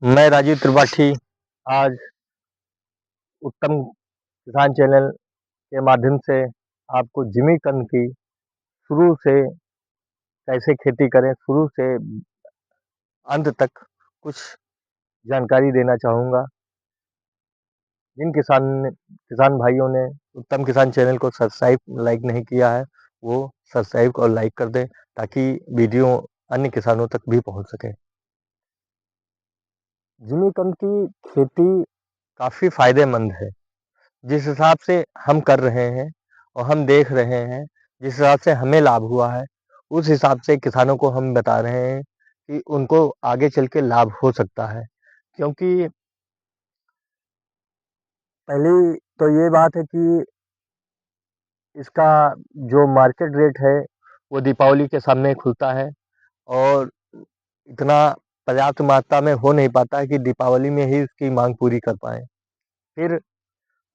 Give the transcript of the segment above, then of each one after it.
मैं राजीव त्रिपाठी आज उत्तम किसान चैनल के माध्यम से आपको जिमीकंद की शुरू से कैसे खेती करें, शुरू से अंत तक कुछ जानकारी देना चाहूँगा। जिन किसान भाइयों ने उत्तम किसान चैनल को सब्सक्राइब, लाइक नहीं किया है, वो सब्सक्राइब और लाइक कर दें ताकि वीडियो अन्य किसानों तक भी पहुँच सके। जिमीकंद की खेती काफ़ी फायदेमंद है। जिस हिसाब से हम कर रहे हैं और हम देख रहे हैं, जिस हिसाब से हमें लाभ हुआ है, उस हिसाब से किसानों को हम बता रहे हैं कि उनको आगे चल के लाभ हो सकता है। क्योंकि पहली तो ये बात है कि इसका जो मार्केट रेट है, वो दीपावली के सामने खुलता है और इतना पर्याप्त मात्रा में हो नहीं पाता है कि दीपावली में ही इसकी माँग पूरी कर पाएँ। फिर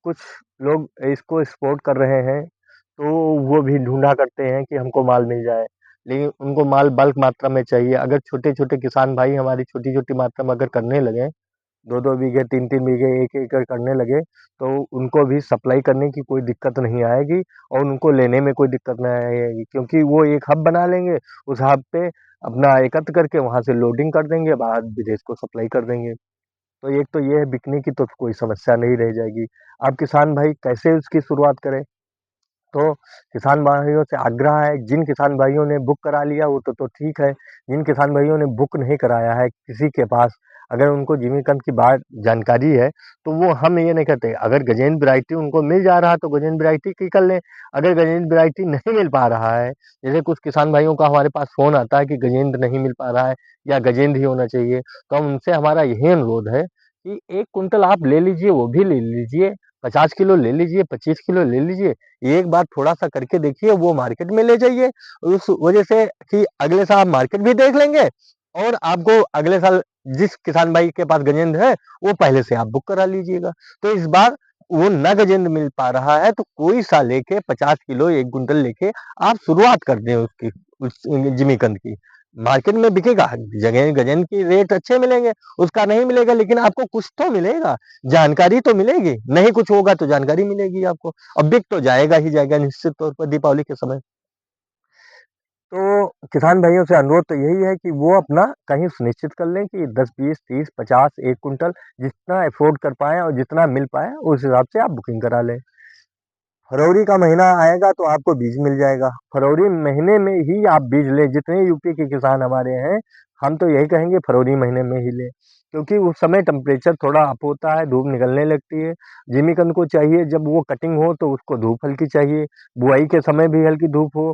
कुछ लोग इसको एक्सपोर्ट कर रहे हैं, तो वो भी ढूँढा करते हैं कि हमको माल मिल जाए, लेकिन उनको माल बल्क मात्रा में चाहिए। अगर छोटे-छोटे किसान भाई हमारी छोटी-छोटी मात्रा में अगर करने लगें, 2-2 बीघे, 3-3 बीघे, 1 एकड़ करने लगे, तो उनको भी सप्लाई करने की कोई दिक्कत नहीं आएगी और उनको लेने में कोई दिक्कत नहीं आएगी, क्योंकि वो एक हब बना लेंगे, उस हब पे अपना एकत्र करके वहाँ से लोडिंग कर देंगे, बाहर विदेश को सप्लाई कर देंगे। तो एक तो ये है, बिकने की तो कोई समस्या नहीं रह जाएगी। अब किसान भाई कैसे उसकी शुरुआत करें? तो किसान भाइयों से आग्रह है, जिन किसान भाइयों ने बुक करा लिया वो तो ठीक है। जिन किसान भाइयों ने बुक नहीं कराया है किसी के पास, अगर उनको जिमीकंद की बात जानकारी है, तो वो हम ये नहीं कहते, अगर गजेंद्र वैरायटी उनको मिल जा रहा है तो गजेंद्र वैरायटी की कर लें। अगर गजेंद्र वैरायटी नहीं मिल पा रहा है, जैसे कुछ किसान भाइयों का हमारे पास फ़ोन आता है कि गजेंद्र नहीं मिल पा रहा है या गजेंद्र ही होना चाहिए, तो हम उनसे हमारा यही अनुरोध है कि 1 कुंटल आप ले लीजिए, वो भी ले लीजिए, 50 किलो ले लीजिए, 25 किलो ले लीजिए। एक बार थोड़ा-सा करके देखिए, वो मार्केट में ले जाइए। उस वजह से कि अगले साल आप मार्केट भी देख लेंगे और आपको अगले साल जिस किसान भाई के पास गजेंद्र है, वो पहले से आप बुक करा लीजिएगा। तो इस बार वो ना गजेंद्र मिल पा रहा है, तो कोई सा लेके 50 किलो, 1 कुंटल लेके आप शुरुआत कर दें उसकी, उस जिमीकंद की। मार्केट में बिकेगा, जगह गजेंद्र की रेट अच्छे मिलेंगे, उसका नहीं मिलेगा, लेकिन आपको कुछ तो मिलेगा, जानकारी तो मिलेगी। नहीं कुछ होगा तो जानकारी मिलेगी आपको। और बिक तो जाएगा ही जाएगा निश्चित तौर पर दीपावली के समय। तो किसान भाइयों से अनुरोध तो यही है कि वो अपना कहीं सुनिश्चित कर लें कि 10, 20, 30, 50, 1 कुंटल जितना अफ़ोर्ड कर पाएँ और जितना मिल पाए, उस हिसाब से आप बुकिंग करा लें। फरवरी का महीना आएगा तो आपको बीज मिल जाएगा। फरवरी महीने में ही आप बीज लें, जितने यूपी के किसान हमारे हैं, हम तो यही कहेंगे फरवरी महीने में ही लें। क्योंकि उस समय टेम्परेचर थोड़ा अप होता है, धूप निकलने लगती है। जिमीकंद को चाहिए जब वो कटिंग हो तो उसको धूप हल्की चाहिए, बुआई के समय भी हल्की धूप हो,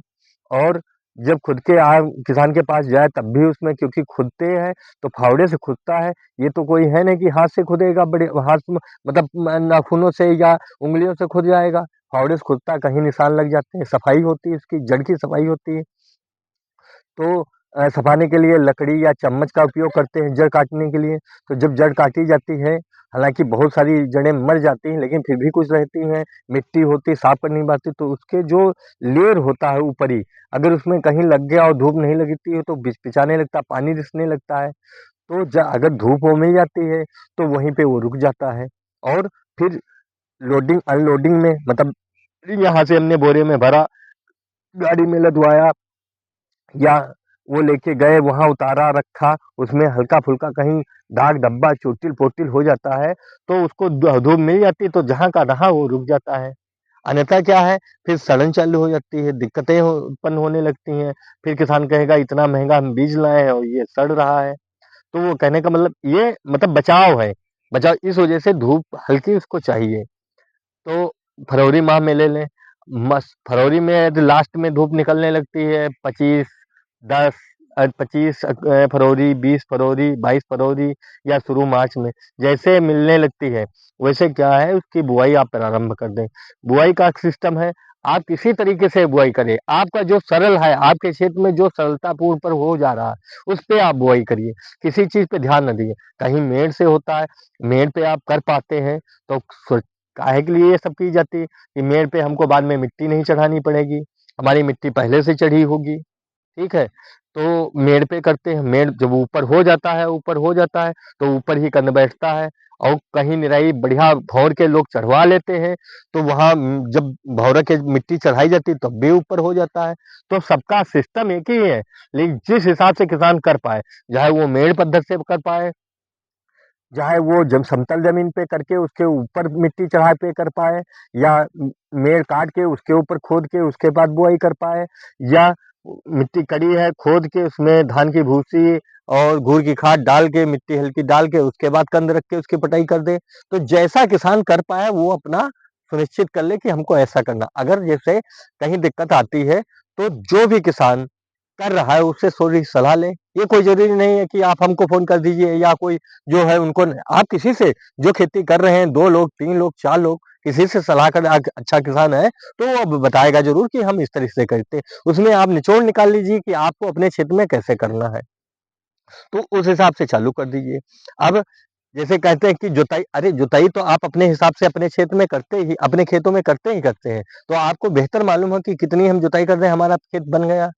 और जब खुद के किसान के पास जाए तब भी उसमें, क्योंकि खुदते हैं तो फावड़े से खुदता है। ये तो कोई है नहीं कि हाथ से खुदेगा, बड़े हाथ से मतलब नाखूनों से या उँगलियों से खुद जाएगा। फावड़े से खुदता है, कहीं निशान लग जाते हैं, सफाई होती है, इसकी जड़ की सफाई होती है। तो सफाने के लिए लकड़ी या चम्मच का उपयोग करते हैं जड़ काटने के लिए। तो जब जड़ काटी जाती है, हालाँकि बहुत सारी जड़ें मर जाती हैं, लेकिन फिर भी कुछ रहती हैं, मिट्टी होती है, साफ करनी पड़ती है, तो उसके जो लेयर होता है ऊपरी, अगर उसमें कहीं लग गया और धूप नहीं लगती है तो बिचपिचाने लगता है, पानी रिसने लगता है। तो अगर धूप वो मिल जाती है, तो वहीं पे वो रुक जाता है। और फिर लोडिंग अनलोडिंग में, मतलब यहाँ से हमने बोरे में भरा, गाड़ी में लदवाया, या वो लेके गए वहाँ उतारा रखा, उसमें हल्का-फुल्का कहीं दाग धब्बा चोटिल-पोटिल हो जाता है, तो उसको धूप मिल जाती है तो जहाँ का तहाँ वो रुक जाता है। अन्यथा क्या है, फिर सड़न चालू हो जाती है, दिक्कतें उत्पन्न होने लगती हैं। फिर किसान कहेगा इतना महँगा हम बीज लाए हैं और ये सड़ रहा है। तो वो कहने का मतलब ये, मतलब बचाव है। बचाव इस वजह से धूप हल्की उसको चाहिए। तो फरवरी माह में ले लें। फरवरी में यदि लास्ट में धूप निकलने लगती है, 25, 10, 25 फरवरी, 20 फरवरी, 22 फरवरी या शुरू मार्च में, जैसे मिलने लगती है, वैसे क्या है, उसकी बुआई आप प्रारंभ कर दें। बुआई का सिस्टम है, आप किसी तरीके से बुआई करें, आपका जो सरल है, आपके क्षेत्र में जो सरलतापूर्ण पर हो जा रहा है, उस पे आप बुआई करिए। किसी चीज़ पे ध्यान ना दिए। कहीं मेड़ से होता है, मेड़ पे आप कर पाते हैं, तो काहे के लिए ये सब की जाती है कि मेड़ पे हमको बाद में मिट्टी नहीं चढ़ानी पड़ेगी, हमारी मिट्टी पहले से चढ़ी होगी, ठीक है? तो मेड़ पे करते हैं, मेड़ जब ऊपर हो जाता है तो ऊपर ही करने बैठता है। और कहीं निराई बढ़िया भौर के लोग चढ़वा लेते हैं, तो वहाँ जब भौरा के मिट्टी चढ़ाई जाती है तब भी ऊपर हो जाता है। तो सबका सिस्टम एक ही है, लेकिन जिस हिसाब से किसान कर पाए, चाहे वो मेड़ पद्धति से कर पाए, चाहे वो जब समतल जमीन पे करके उसके ऊपर मिट्टी चढ़ा पे कर पाए, या मेड़ काट के उसके ऊपर खोद के उसके बाद बुआई कर पाए, या मिट्टी कड़ी है खोद के उसमें धान की भूसी और घूर की खाद डाल के मिट्टी हल्की डाल के उसके बाद कंद रख के उसकी पटाई कर दे। तो जैसा किसान कर पाए वो अपना सुनिश्चित कर ले कि हमको ऐसा करना। अगर जैसे कहीं दिक्कत आती है तो जो भी किसान कर रहा है उससे थोड़ी सलाह लें। ये कोई ज़रूरी नहीं है कि आप हमको फ़ोन कर दीजिए या कोई जो है उनको आप किसी से जो खेती कर रहे हैं 2 लोग, 3 लोग, 4 लोग किसी से सलाह कर अच्छा किसान है तो वो अब बताएगा ज़रूर कि हम इस तरीके से करते हैं। उसमें आप निचोड़ निकाल लीजिए कि आपको अपने क्षेत्र में कैसे करना है, तो उस हिसाब से चालू कर दीजिए। अब जैसे कहते हैं कि जुताई, अरे जुताई तो आप अपने हिसाब से अपने क्षेत्र में करते ही अपने खेतों में करते ही करते हैं। तो आपको बेहतर मालूम है कि कितनी हम जुताई कर दें हमारा खेत बन गया।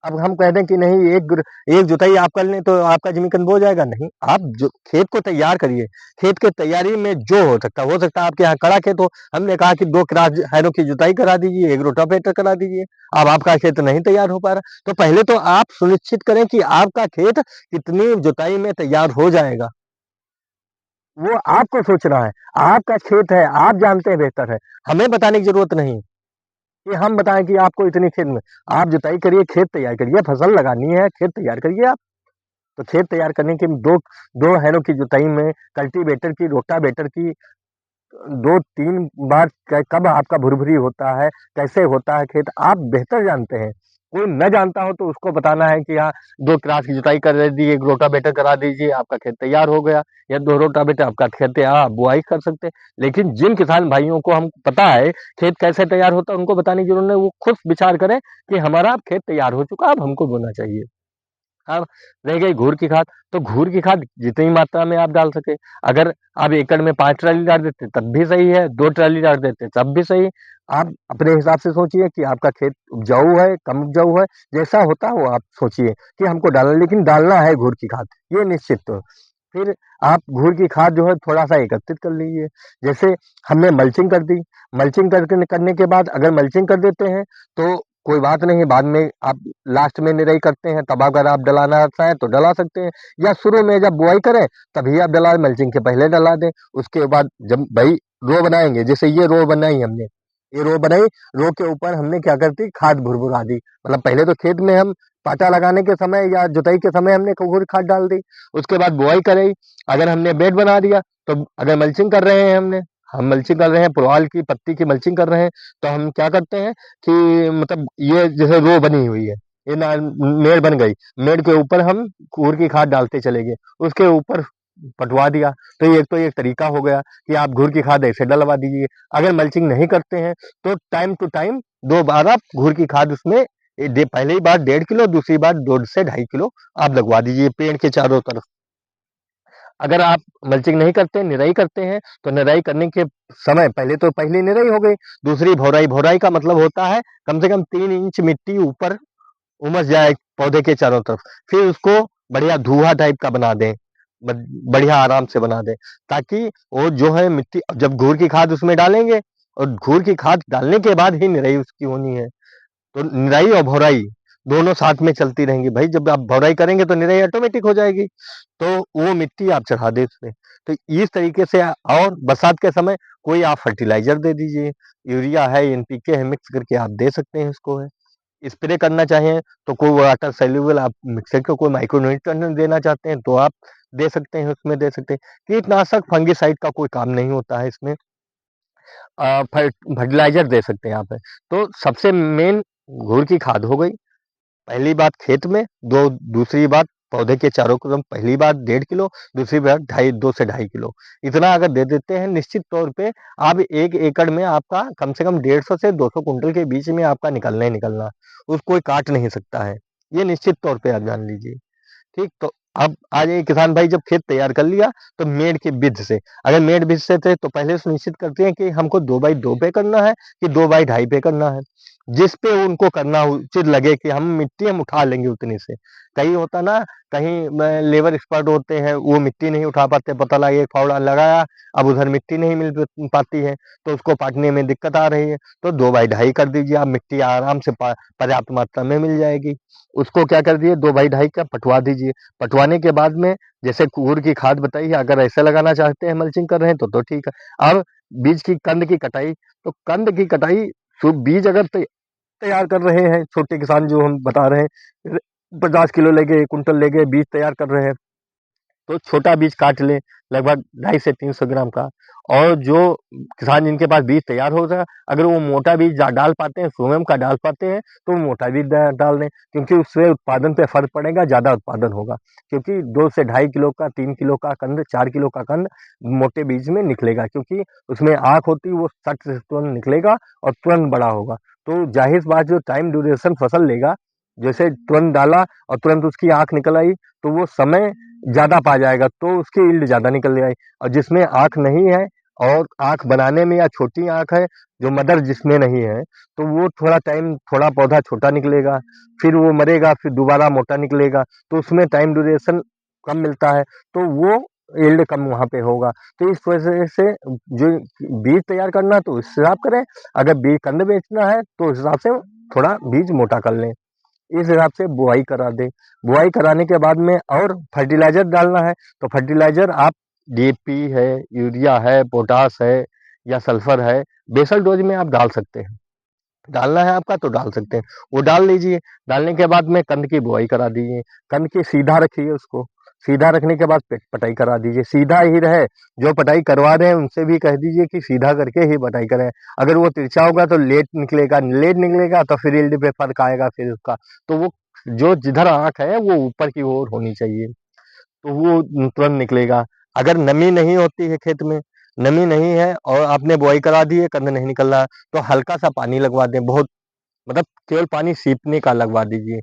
अब हम कह दें कि नहीं एक जुताई आप कर लें तो आपका ज़मीन कन्द हो जाएगा, नहीं, आप जो खेत को तैयार करिए। खेत के तैयारी में जो हो सकता है आपके यहाँ कड़ा खेत हो, हमने कहा कि 2 क्रॉस हैरों की जुताई करा दीजिए, 1 रोटावेटर करा दीजिए। अब आपका खेत नहीं तैयार हो पा रहा, तो पहले तो आप सुनिश्चित करें कि आपका खेत कितनी जुताई में तैयार हो जाएगा। वो आपको सोचना है, आपका खेत है, आप जानते हैं बेहतर है, हमें बताने की ज़रूरत नहीं। कि हम बताएं कि आपको इतनी खेत में आप जुताई करिए, खेत तैयार करिए, फसल लगानी है, खेत तैयार करिए आप। तो खेत तैयार करने के दो दो हैरों की जुताई में कल्टीवेटर की, रोटावेटर की 2-3 बार कब आपका भुरभुरी होता है, कैसे होता है खेत, आप बेहतर जानते हैं। कोई न जानता हो तो उसको बताना है कि हाँ 2 क्रास की जुताई कर दीजिए, 1 रोटावेटर करा दीजिए, आपका खेत तैयार हो गया, या 2 रोटावेटर आपका खेत आप बुआई कर सकते हैं। लेकिन जिन किसान भाइयों को हम पता है खेत कैसे तैयार होता है उनको बताने की जरूरत नहीं, वो खुद विचार करें कि हमारा खेत तैयार हो चुका, अब हमको बोना चाहिए। अब रह गई घूर की खाद, तो घूर की खाद जितनी मात्रा में आप डाल सके, अगर आप एकड़ में 5 ट्राली डाल देते तब भी सही है, 2 ट्राली डाल देते तब भी सही। आप अपने हिसाब से सोचिए कि आपका खेत उपजाऊ है, कम उपजाऊ है, जैसा होता है वो आप सोचिए कि हमको डालना, लेकिन डालना है घूर की खाद, ये निश्चित। तो फिर आप घूर की खाद जो है थोड़ा-सा एकत्रित कर लीजिए। जैसे हमने मल्चिंग कर दी, मल्चिंग करने के बाद अगर मल्चिंग कर देते हैं तो कोई बात नहीं, बाद में आप लास्ट में निराई करते हैं तब अगर आप डलाना चाहें तो डला सकते हैं, या शुरू में जब बुआई करें तभी आप डला मल्चिंग के पहले डला दें। उसके बाद जब भाई रो बनाएंगे, जैसे ये रो बनाई हमने, ये रो बनाई, रो के ऊपर हमने क्या करती खाद भुरभुरा दी, मतलब पहले तो खेत में हम पाटा लगाने के समय या जुताई के समय हमने गोबर खाद डाल दी। उसके बाद बुआई कराई, अगर हमने बेड बना दिया तो अगर मल्चिंग कर रहे हैं हम मल्चिंग कर रहे हैं, पुआल की पत्ती की मल्चिंग कर रहे हैं, तो हम क्या करते हैं कि मतलब ये जैसे रो बनी हुई है, ये ना मेड़ बन गई, मेड़ के ऊपर हम कूड़ की खाद डालते चले गए, उसके ऊपर पटवा दिया। तो एक तरीका हो गया कि आप घूर की खाद ऐसे डलवा दीजिए। अगर मल्चिंग नहीं करते हैं तो टाइम टू टाइम 2 बार आप घूर की खाद उसमें पहली बार 1.5 किलो, दूसरी बार 2 से 2.5 किलो आप लगवा दीजिए पेड़ के चारों तरफ। अगर आप मल्चिंग नहीं करते, निराई करते हैं, तो निराई करने के समय पहली निराई हो गई, दूसरी भौराई। भौराई का मतलब होता है कम से कम 3 इंच मिट्टी ऊपर उमस जाए पौधे के चारों तरफ, फिर उसको बढ़िया धुआं टाइप का बना दें, बढ़िया आराम से बना दें, ताकि वो जो है मिट्टी जब घूर की खाद उसमें डालेंगे, और घूर की खाद डालने के बाद ही निराई उसकी होनी है। तो निराई और भौराई दोनों साथ में चलती रहेंगी भाई, जब आप भौराई करेंगे तो निराई ऑटोमेटिक हो जाएगी, तो वो मिट्टी आप चढ़ा दें उसमें। तो इस तरीके से और बरसात के समय कोई आप फर्टिलाइजर दे दीजिए, यूरिया है, एनपीके है, मिक्स करके आप दे सकते हैं इसको है। स्प्रे करना चाहें तो कोई वाटर सॉल्युबल आप मिक्सर को कोई माइक्रोन्यूट्रिएंट देना चाहते हैं तो आप दे सकते हैं, उसमें दे सकते हैं। कीटनाशक फंगिसाइड का कोई काम नहीं होता है इसमें, फर्टिलाइजर दे सकते हैं आप। तो सबसे मेन घूर की खाद हो गई, पहली बात खेत में, दूसरी बात पौधे के चारों तरफ, पहली बात 1.5 किलो, दूसरी बात 2 से 2.5 किलो, इतना अगर दे देते हैं निश्चित तौर पे आप 1 एकड़ में आपका कम से कम 150 से 200 कुंटल के बीच में आपका निकलना ही निकलना, उसको कोई काट नहीं सकता है, ये निश्चित तौर पे आप जान लीजिए। ठीक, तो अब आ जाइए किसान भाई, जब खेत तैयार कर लिया तो मेड़ के विध से, अगर मेड़ विध से थे तो पहले सुनिश्चित करते हैं कि हमको 2 बाई 2 पे करना है कि 2 बाई 2.5 पे करना है। जिस पे उनको करना उचित लगे कि हम मिट्टी हम उठा लेंगे उतने से। कहीं होता ना, कहीं लेबर एक्सपर्ट होते हैं, वो मिट्टी नहीं उठा पाते, पता लगा एक फावड़ा लगाया, अब उधर मिट्टी नहीं मिल पाती है, तो उसको पाटने में दिक्कत आ रही है, तो 2 बाई ढाई कर दीजिए, आप मिट्टी आराम से पर्याप्त मात्रा में मिल जाएगी। उसको क्या कर दिए, 2 बाई ढाई का पटवा दीजिए। पटवाने के बाद में जैसे कुहर की खाद बताई है, अगर ऐसे लगाना चाहते हैं, मल्चिंग कर रहे हैं तो ठीक है। अब बीज की कंद की कटाई, तो कंद की कटाई बीज अगर तैयार कर रहे हैं, छोटे किसान जो हम बता रहे हैं, 50 किलो लेके, कुंटल लेके बीज तैयार कर रहे हैं, तो छोटा बीज काट लें, लगभग 250 से 300 ग्राम का। और जो किसान जिनके पास बीज तैयार हो रहा है, अगर वो मोटा बीज डाल पाते हैं, सोयम का डाल पाते हैं, तो वो मोटा बीज डाल दें, क्योंकि उससे उत्पादन पे फर्क पड़ेगा, ज़्यादा उत्पादन होगा। क्योंकि 2 से 2.5 किलो का, 3 किलो का कंद, 4 किलो का कंद मोटे बीज में निकलेगा, क्योंकि उसमें आँख होती है, वो सट से तुरंत निकलेगा और तुरंत बड़ा होगा। तो जाहिर सी बात, जो टाइम ड्यूरेशन फसल लेगा, जैसे तुरंत डाला और तुरंत उसकी आँख निकल आई, तो वो समय ज़्यादा पा जाएगा, तो उसकी यील्ड ज़्यादा निकल जाएगी। और जिसमें आँख नहीं है, और आँख बनाने में या छोटी आँख है, जो मदर जिसमें नहीं है, तो वो थोड़ा टाइम, थोड़ा पौधा छोटा निकलेगा, फिर वो मरेगा, फिर दोबारा मोटा निकलेगा, तो उसमें टाइम ड्यूरेशन कम मिलता है, तो वो यील्ड कम वहाँ पे होगा। तो इस वजह से जो बीज तैयार करना है तो इस हिसाब करें, अगर बीज कंद बेचना है तो उस हिसाब से थोड़ा बीज मोटा कर लें, इस हिसाब से बुआई करा दें। बुआई कराने के बाद में और फर्टिलाइजर डालना है, तो फर्टिलाइजर आप डीएपी है, यूरिया है, पोटास है या सल्फर है, बेसल डोज में आप डाल सकते हैं। डालना है आपका तो डाल सकते हैं, वो डाल लीजिए। डालने के बाद में कंद की बुआई करा दीजिए, कंद की सीधा रखिए उसको, सीधा रखने के बाद पटाई करा दीजिए, सीधा ही रहे। जो पटाई करवा रहे हैं उनसे भी कह दीजिए कि सीधा करके ही पटाई करें। अगर वो तिरछा होगा तो लेट निकलेगा तो फिर यील्ड पे फर्क आएगा फिर उसका। तो वो जो जिधर आँख है वो ऊपर की ओर होनी चाहिए, तो वो तुरंत निकलेगा। अगर नमी नहीं होती है खेत में, नमी नहीं है और आपने बुआई करा दी है, कंद नहीं निकल रहा, तो हल्का सा पानी लगवा दें, बहुत मतलब केवल पानी सींचने का लगवा दीजिए,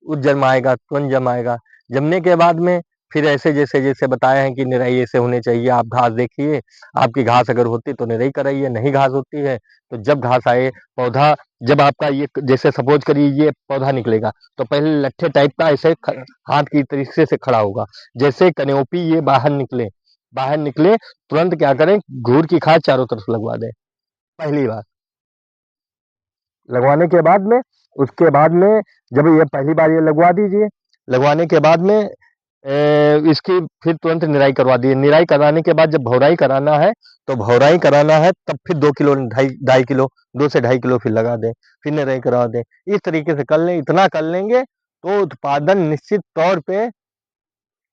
वो जमाएगा, तुरंत जमाएगा। जमने के बाद में फिर ऐसे जैसे जैसे बताए हैं कि निराई ऐसे होने चाहिए, आप घास देखिए, आपकी घास अगर होती तो निराई कराइए, नहीं घास होती है तो जब घास आए, पौधा जब आपका ये जैसे सपोज करिए ये पौधा निकलेगा, तो पहले लट्ठे टाइप का ऐसे हाथ की तरीके से खड़ा होगा, जैसे कन्योपी ये बाहर निकले, तुरंत क्या करें, घूर की खाद चारों तरफ लगवा दें, पहली बार लगवाने के बाद में, उसके बाद में जब ये पहली बार ये लगवा दीजिए, लगवाने के बाद में इसकी फिर तुरंत निराई करवा दिए। निराई कराने के बाद जब भौराई कराना है, तो भौराई कराना है तब फिर 2 किलो, ढाई ढाई किलो, 2 से 2.5 किलो फिर लगा दें, फिर निराई करवा दें। इस तरीके से कर लें, इतना कर लेंगे तो उत्पादन निश्चित तौर पे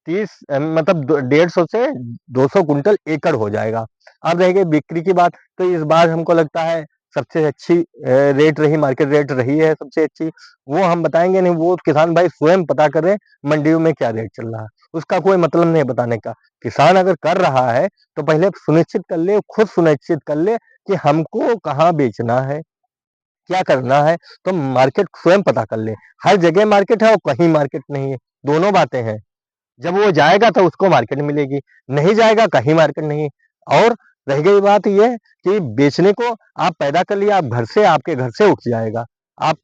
30 मतलब 150 से 200 कुंटल एकड़ हो जाएगा। अब रह गई बिक्री की बात, तो इस बार हमको लगता है सबसे अच्छी रेट रही, मार्केट रेट रही है सबसे अच्छी, वो हम बताएंगे नहीं, वो किसान भाई स्वयं पता करें मंडियों में क्या रेट चल रहा है, उसका कोई मतलब नहीं बताने का। किसान अगर कर रहा है तो पहले सुनिश्चित कर ले, खुद सुनिश्चित कर ले कि हमको कहाँ बेचना है, क्या करना है, तो मार्केट स्वयं पता कर ले। हर जगह मार्केट है और कहीं मार्केट नहीं है, दोनों बातें हैं। जब वो जाएगा तो उसको मार्केट मिलेगी, नहीं जाएगा कहीं मार्केट नहीं। और रह गई बात ये कि बेचने को आप पैदा कर लिया, आप घर से, आपके घर से उठ जाएगा। आप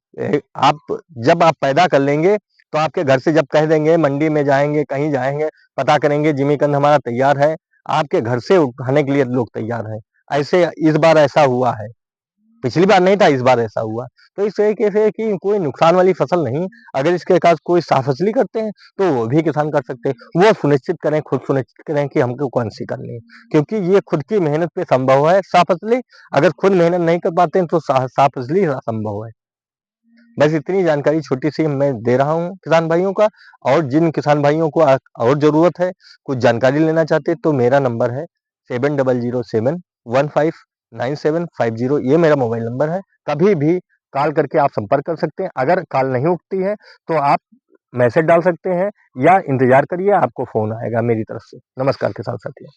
आप जब आप पैदा कर लेंगे तो आपके घर से जब कह देंगे, मंडी में जाएंगे, कहीं जाएंगे, पता करेंगे जिमीकंद हमारा तैयार है, आपके घर से उठाने के लिए लोग तैयार हैं। ऐसे इस बार ऐसा हुआ है, पिछली बार नहीं था, इस बार ऐसा हुआ। तो इस तरीके से कि कोई नुकसान वाली फसल नहीं, अगर इसके साथ कोई साफसली करते हैं तो वो भी किसान कर सकते हैं। वो सुनिश्चित करें, खुद सुनिश्चित करें कि हमको कौन सी करनी है, क्योंकि ये खुद की मेहनत पे संभव है साफसली। अगर खुद मेहनत नहीं कर पाते हैं तो साफसली असंभव है। बस इतनी जानकारी छोटी सी मैं दे रहा हूँ किसान भाइयों का। और जिन किसान भाइयों को और जरूरत है, कुछ जानकारी लेना चाहते हैं, तो मेरा नंबर है 7007159750, ये मेरा मोबाइल नंबर है। कभी भी कॉल करके आप संपर्क कर सकते हैं। अगर कॉल नहीं उठती है तो आप मैसेज डाल सकते हैं या इंतजार करिए, आपको फोन आएगा मेरी तरफ से। नमस्कार किसान साथियों।